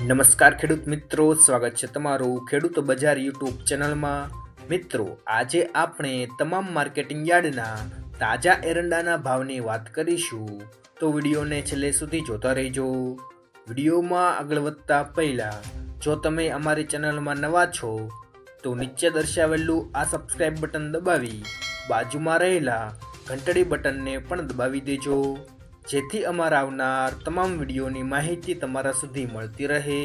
નમસ્કાર ખેડૂત મિત્રો, સ્વાગત છે તમારું ખેડૂત બજાર યુટ્યુબ ચેનલમાં। મિત્રો, આજે આપણે તમામ માર્કેટિંગ યાર્ડના તાજા એરંડાના ભાવની વાત કરીશું, તો વિડીયોને છેલ્લે સુધી જોતા રહેજો। વિડીયોમાં આગળ વધતા પહેલા જો તમે અમારી ચેનલમાં નવા છો તો નીચે દર્શાવેલું આ સબસ્ક્રાઇબ બટન દબાવી બાજુમાં રહેલા ઘંટડી બટનને પણ દબાવી દેજો, જેથી અમારા આવનાર તમામ વિડીયોની માહિતી તમારા સુધી મળતી રહે।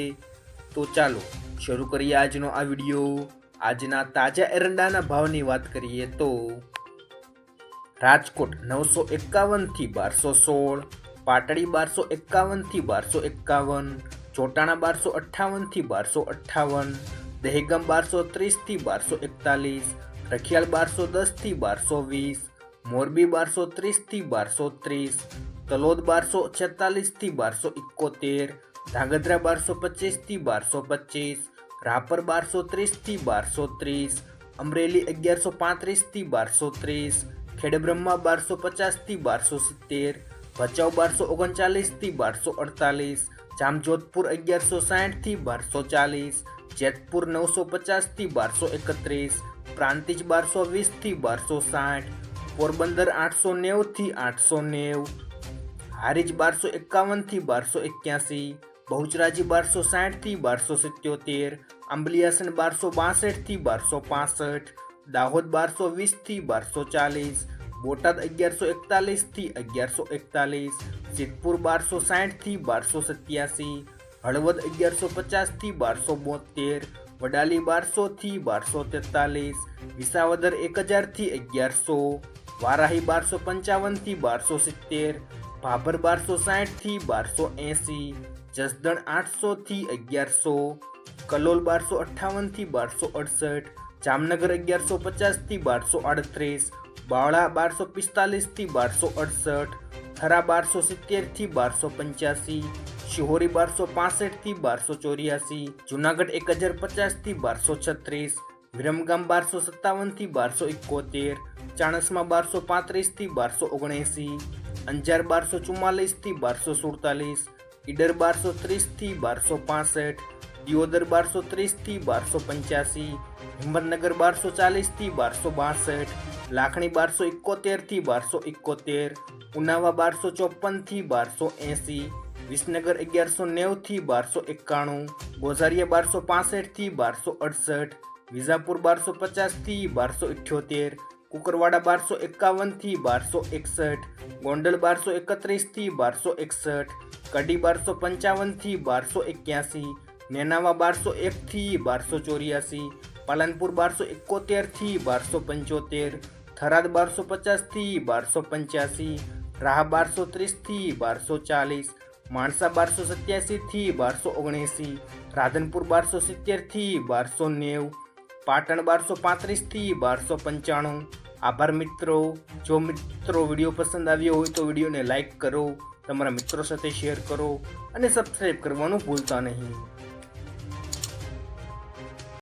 તો ચાલો શરૂ કરીએ આજનો આ વિડીયો। આજના તાજા એરંડાના ભાવની વાત કરીએ તો રાજકોટ 951 થી 1216, પાટડી 1251 થી 1251, ચોટાણા 1258 થી 1258, દહેગામ 1230 થી 1241, રખિયાલ 1210 થી 1220, મોરબી 1230 થી 1230, તલોદ 1246 થી 1271, ધાંગધ્રા 1225 થી 1225, રાપર 1230 થી 1230, અમરેલી 1135 થી 1230, ખેડબ્રહ્મા 1250 થી 1270, ભચાઉ 1239 થી 1248, જામજોધપુર 1160 થી 1240, જેતપુર 950 થી 1231, પ્રાંતિજ 1220 થી 1260, પોરબંદર 890 થી 890, હારીજ 1251 થી 1281, બહુચરાજી 1260 થી 1277, આંબલિયાસન 1262 થી 1265, દાહોદ 1220 થી 1240, બોટાદ 1141 થી 1141, સિદ્ધપુર 1260 થી 1287, હળવદ 1150 થી 1272, વડાલી 1200 થી 1243, વિસાવદર 1000 થી 1100, વારાહી 1255 થી 1270, ભાભર 1260 થી 1280, જસદણ 800 થી 1100, કલોલ 1258 થી 1268, જામનગર 1150 થી 1238, બાવળા 1245 થી 1268, થરા 1270 થી 1285, શિહોરી 1265 થી 1284, જુનાગઢ 1050 થી 1236, વિરમગામ 1257 થી 1271, ચાણસ્મા 1235 થી 1279, અંજાર 1244 થી 1247, ઈડર 1230 થી 1265, દિયોદર 1230 થી 1285, હિંમતનગર 1240 થી 1262, લાખણી 1271 થી 1271, ઉનાવા 1254 થી 1280, વિસનગર 1190 થી 1291, ગોઝારિયા 1265 થી 1268, વિજાપુર 1250 થી 1278, કુકરવાડા 1251 થી 1261, ગોંડલ 1231 થી 1261, કડી 1255 થી 1281, નેનાવા 1201 થી 1284, પાલનપુર 1271 થી 1275, થરાદ 1250 થી 1285, રાહ 1230 થી 1240, માણસા 1287 થી 1279, રાધનપુર 1270 થી 1290, પાટણ 1235 થી 1295। આભાર મિત્રો। જો મિત્રો વિડીયો પસંદ આવ્યો હોય તો વિડીયોને લાઈક કરો, તમારા મિત્રો સાથે શેર કરો અને સબસ્ક્રાઈબ કરવાનું ભૂલતા નહીં।